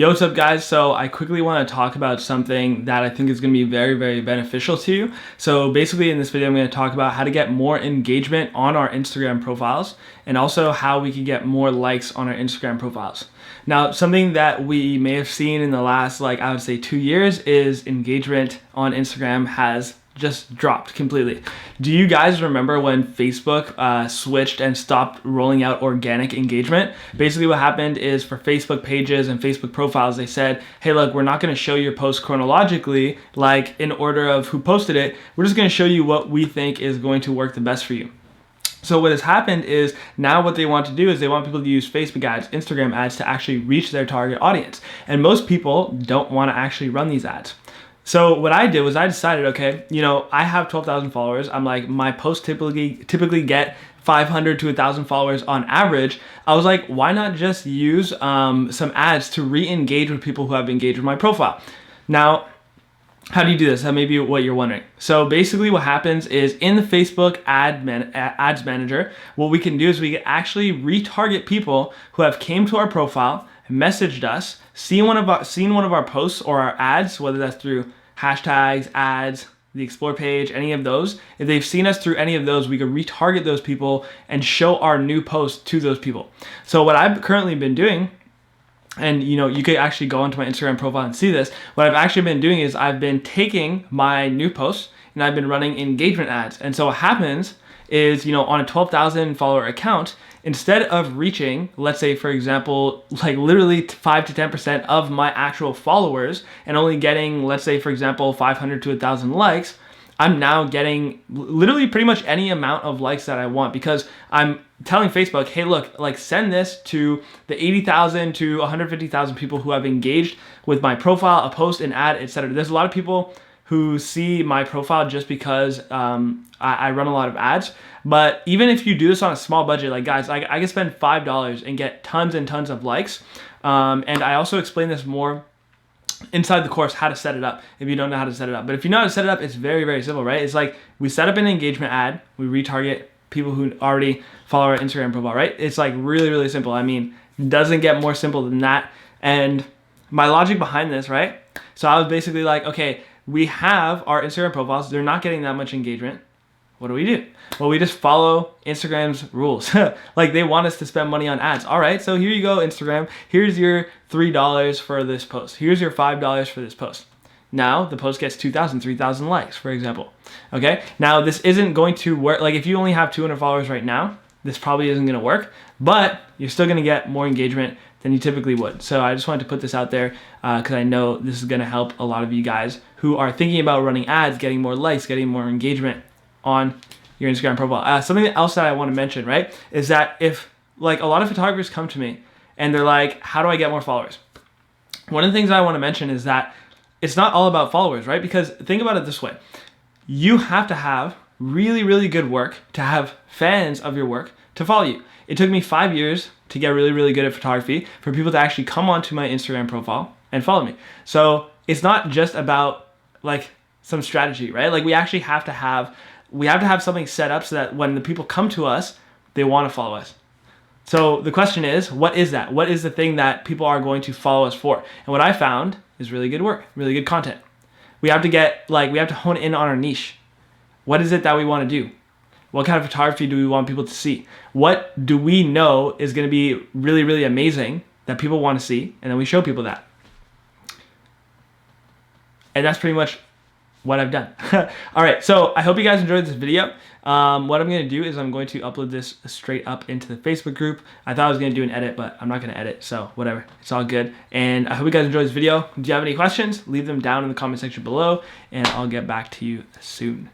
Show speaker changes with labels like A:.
A: Yo, what's up guys? So I quickly want to talk about something that I think is going to be very, very beneficial to you. So basically in this video, I'm going to talk about how to get more engagement on our Instagram profiles and also how we can get more likes on our Instagram profiles. Now, something that we may have seen in the last, I would say 2 years is engagement on Instagram has just dropped completely. Do you guys remember when Facebook switched and stopped rolling out organic engagement? Basically what happened is for Facebook pages and Facebook profiles, they said, hey, look, we're not going to show your post chronologically, like in order of who posted it. We're just going to show you what we think is going to work the best for you. So what has happened is now what they want to do is they want people to use Facebook ads, Instagram ads to actually reach their target audience. And most people don't want to actually run these ads. So what I did was I decided, okay, I have 12,000 followers. I'm like, my posts typically get 500 to 1,000 followers on average. I was like, why not just use some ads to re-engage with people who have engaged with my profile? Now, how do you do this? That may be what you're wondering. So basically what happens is in the Facebook ads manager, what we can do is we can actually retarget people who have came to our profile, messaged us, seen one of our posts or our ads, whether that's through hashtags, ads, the explore page, any of those. If they've seen us through any of those, we can retarget those people and show our new post to those people. So what I've currently been doing, and you could actually go onto my Instagram profile and see this, what I've actually been doing is I've been taking my new posts and I've been running engagement ads. And so what happens is, on a 12,000 follower account, instead of reaching, let's say for example, literally 5 to 10% of my actual followers and only getting, let's say for example, 500 to 1,000 likes, I'm now getting literally pretty much any amount of likes that I want because I'm telling Facebook, hey, look, send this to the 80,000 to 150,000 people who have engaged with my profile, a post, an ad, etc. There's a lot of people who see my profile just because I run a lot of ads. But even if you do this on a small budget, guys, I can spend $5 and get tons and tons of likes. And I also explain this more inside the course, how to set it up if you don't know how to set it up. But if you know how to set it up, it's very, very simple, right? It's like we set up an engagement ad, we retarget people who already follow our Instagram profile, right? It's really, really simple. I mean, it doesn't get more simple than that. And my logic behind this, right? So I was basically like, okay, we have our Instagram profiles. They're not getting that much engagement. What do? Well, we just follow Instagram's rules. They want us to spend money on ads. All right, so here you go, Instagram. Here's your $3 for this post. Here's your $5 for this post. Now the post gets 2,000, 3,000 likes, for example. Okay, now this isn't going to work. If you only have 200 followers right now, this probably isn't going to work, but you're still going to get more engagement than you typically would. So I just wanted to put this out there because I know this is going to help a lot of you guys who are thinking about running ads, getting more likes, getting more engagement on your Instagram profile. Something else that I want to mention, right, is that if a lot of photographers come to me and they're like, how do I get more followers? One of the things I want to mention is that it's not all about followers, right? Because think about it this way. You have to have really, really good work to have fans of your work to follow you. It took me 5 years to get really, really good at photography for people to actually come onto my Instagram profile and follow me. So it's not just about some strategy, right? We actually have to have something set up so that when the people come to us, they want to follow us. So the question is, what is that? What is the thing that people are going to follow us for? And what I found is really good work, really good content. We have to hone in on our niche. What is it that we want to do? What kind of photography do we want people to see? What do we know is going to be really, really amazing that people want to see? And then we show people that. And that's pretty much what I've done. All right, so I hope you guys enjoyed this video. What I'm going to do is I'm going to upload this straight up into the Facebook group. I thought I was going to do an edit, but I'm not going to edit, so whatever. It's all good. And I hope you guys enjoyed this video. Do you have any questions? Leave them down in the comment section below, and I'll get back to you soon.